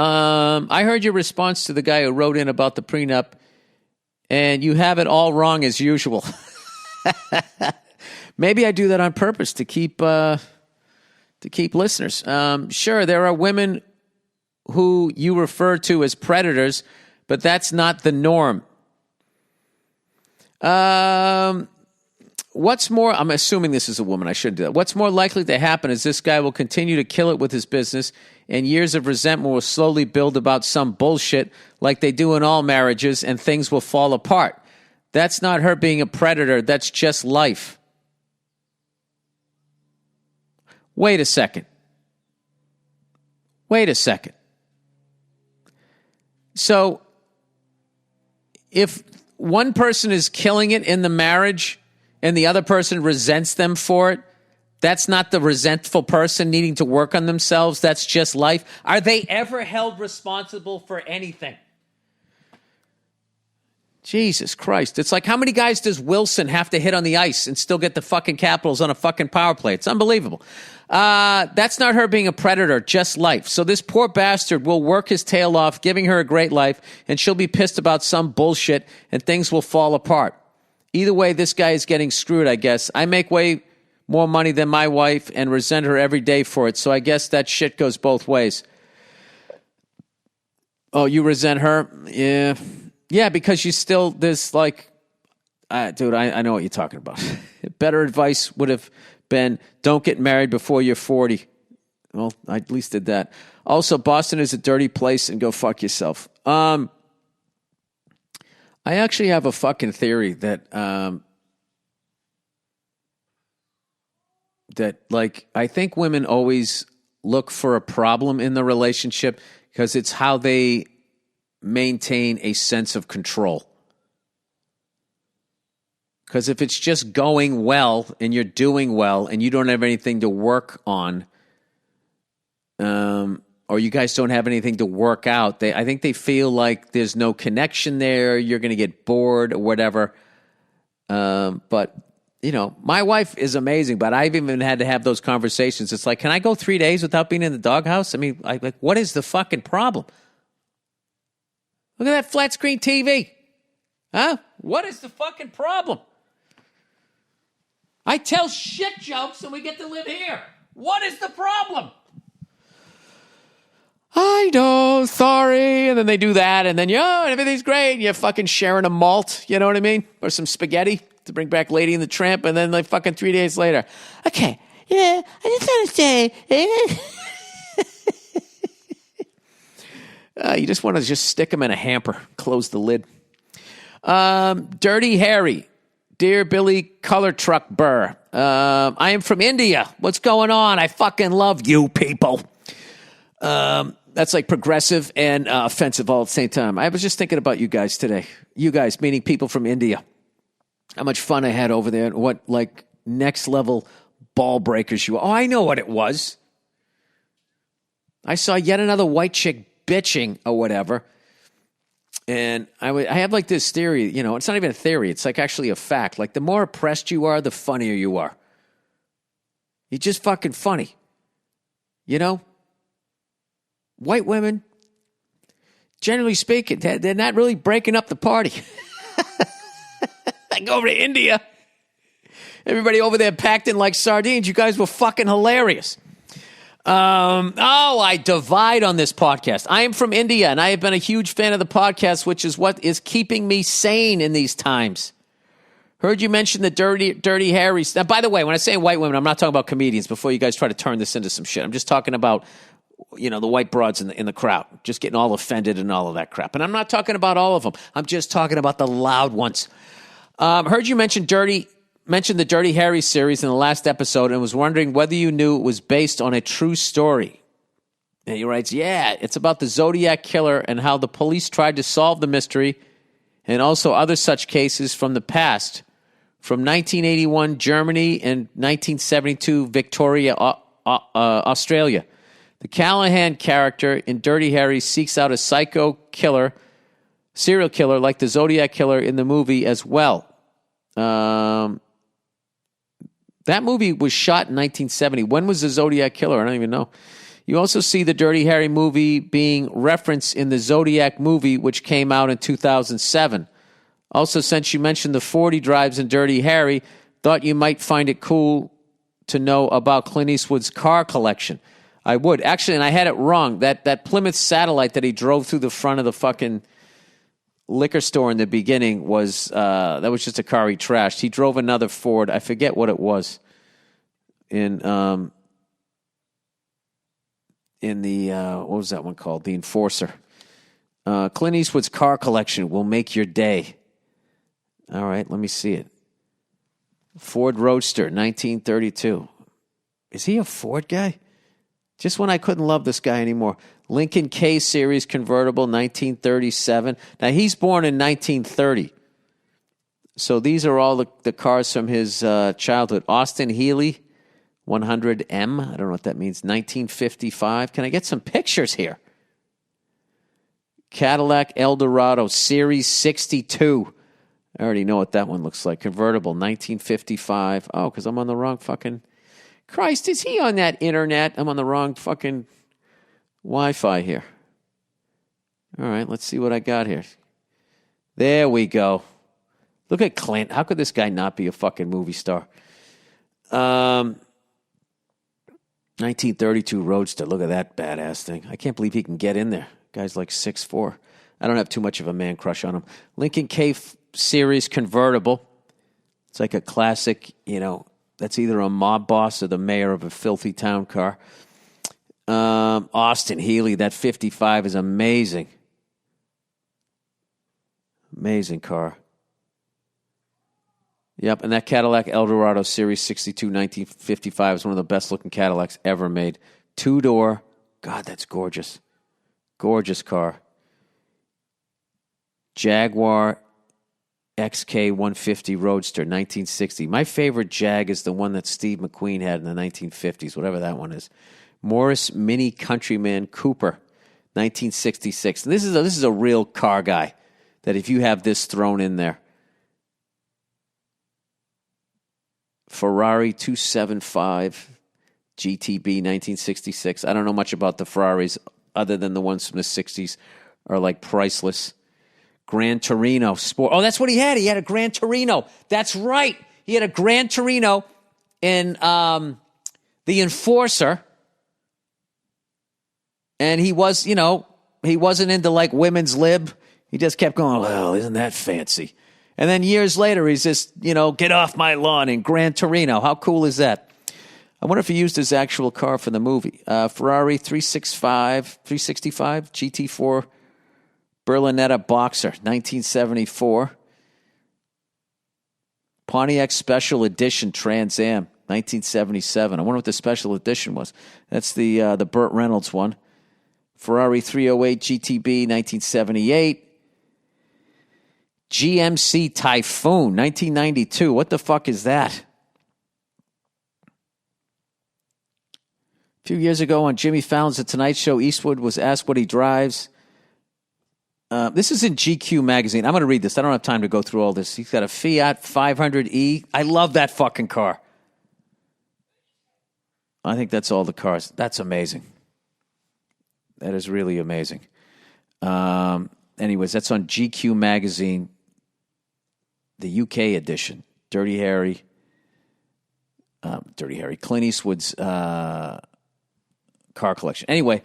I heard your response to the guy who wrote in about the prenup, and you have it all wrong as usual. Maybe I do that on purpose to keep listeners. Sure, there are women who you refer to as predators, but that's not the norm. What's more, I'm assuming this is a woman. I shouldn't do that. What's more likely to happen is this guy will continue to kill it with his business, and years of resentment will slowly build about some bullshit like they do in all marriages, and things will fall apart. That's not her being a predator. That's just life. Wait a second. So, if one person is killing it in the marriage and the other person resents them for it, that's not the resentful person needing to work on themselves. That's just life. Are they ever held responsible for anything? Jesus Christ. It's like, how many guys does Wilson have to hit on the ice and still get the fucking Capitals on a fucking power play? It's unbelievable. That's not her being a predator, just life. So this poor bastard will work his tail off, giving her a great life, and she'll be pissed about some bullshit, and things will fall apart. Either way, this guy is getting screwed, I guess. I make way more money than my wife and resent her every day for it, so I guess that shit goes both ways. Oh, you resent her? Yeah. Yeah, because you still, there's like, dude, I know what you're talking about. Better advice would have been, don't get married before you're 40. Well, I at least did that. Also, Boston is a dirty place, and go fuck yourself. I actually have a fucking theory that I think women always look for a problem in the relationship because it's how they maintain a sense of control. Because if it's just going well and you're doing well and you don't have anything to work on, or you guys don't have anything to work out, I think they feel like there's no connection there, you're going to get bored or whatever. But, you know, my wife is amazing, but I've even had to have those conversations. It's like, can I go 3 days without being in the doghouse? I mean, what is the fucking problem? Look at that flat screen TV. Huh? What is the fucking problem? I tell shit jokes and we get to live here. What is the problem? I know, sorry. And then they do that, and then, everything's great. And you're fucking sharing a malt, you know what I mean? Or some spaghetti to bring back Lady and the Tramp, and then like fucking 3 days later. Okay, I just want to say... you just want to just stick them in a hamper, close the lid. Dirty Harry. Dear Billy Color Truck Burr. I am from India. What's going on? I fucking love you people. That's like progressive and offensive all at the same time. I was just thinking about you guys today. You guys, meaning people from India. How much fun I had over there and what like next level ball breakers you are. Oh, I know what it was. I saw yet another white chick bitching or whatever. And I have like this theory, you know, it's not even a theory. It's like actually a fact. Like the more oppressed you are, the funnier you are. You're just fucking funny. You know? White women, generally speaking, they're not really breaking up the party. I go over to India. Everybody over there packed in like sardines. You guys were fucking hilarious. I divide on this podcast. I am from India, and I have been a huge fan of the podcast, which is what is keeping me sane in these times. Heard you mention the Dirty Harrys. Now, by the way, when I say white women, I'm not talking about comedians before you guys try to turn this into some shit. I'm just talking about, you know, the white broads in the crowd, just getting all offended and all of that crap. And I'm not talking about all of them. I'm just talking about the loud ones. Heard you mention the Dirty Harry series in the last episode and was wondering whether you knew it was based on a true story. And he writes, yeah, it's about the Zodiac Killer and how the police tried to solve the mystery and also other such cases from the past, from 1981 Germany and 1972 Victoria, Australia. The Callahan character in Dirty Harry seeks out a psycho killer, serial killer like the Zodiac Killer in the movie as well. That movie was shot in 1970. When was the Zodiac Killer? I don't even know. You also see the Dirty Harry movie being referenced in the Zodiac movie, which came out in 2007. Also, since you mentioned the 40 drives in Dirty Harry, thought you might find it cool to know about Clint Eastwood's car collection. I would. Actually, and I had it wrong. That Plymouth Satellite that he drove through the front of the fucking liquor store in the beginning was that was just a car he trashed. He drove another Ford. I forget what it was. In the what was that one called? The Enforcer. Clint Eastwood's car collection will make your day. All right, let me see it. Ford Roadster, 1932. Is he a Ford guy? Just when I couldn't love this guy anymore. Lincoln K Series convertible, 1937. Now, he's born in 1930. So these are all the cars from his childhood. Austin Healey, 100M. I don't know what that means. 1955. Can I get some pictures here? Cadillac Eldorado, Series 62. I already know what that one looks like. Convertible, 1955. Oh, because I'm on the wrong fucking... Christ, is he on that internet? I'm on the wrong fucking Wi-Fi here. All right, let's see what I got here. There we go. Look at Clint. How could this guy not be a fucking movie star? 1932 Roadster. Look at that badass thing. I can't believe he can get in there. Guy's like 6'4". I don't have too much of a man crush on him. Lincoln K Series convertible. It's like a classic, that's either a mob boss or the mayor of a filthy town car. Austin Healey, that 55 is amazing. Amazing car. Yep, and that Cadillac Eldorado Series 62 1955 is one of the best-looking Cadillacs ever made. Two-door. God, that's gorgeous. Gorgeous car. Jaguar XK 150 Roadster, 1960. My favorite Jag is the one that Steve McQueen had in the 1950s, whatever that one is. Morris Mini Countryman Cooper, 1966. And this is a real car guy, that if you have this thrown in there. Ferrari 275 GTB, 1966. I don't know much about the Ferraris other than the ones from the 60s are like priceless. Gran Torino Sport. Oh, that's what he had. He had a Gran Torino. That's right. He had a Gran Torino in the Enforcer. And he was, he wasn't into like women's lib. He just kept going, well, isn't that fancy? And then years later, he's just, get off my lawn in Gran Torino. How cool is that? I wonder if he used his actual car for the movie. Ferrari 365 GT4 Berlinetta Boxer, 1974. Pontiac Special Edition Trans Am, 1977. I wonder what the special edition was. That's the Burt Reynolds one. Ferrari 308 GTB, 1978. GMC Typhoon, 1992. What the fuck is that? A few years ago on Jimmy Fallon's The Tonight Show, Eastwood was asked what he drives. This is in GQ magazine. I'm going to read this. I don't have time to go through all this. He's got a Fiat 500e. I love that fucking car. I think that's all the cars. That's amazing. That is really amazing. Anyways, that's on GQ magazine, the UK edition. Dirty Harry. Clint Eastwood's car collection. Anyway,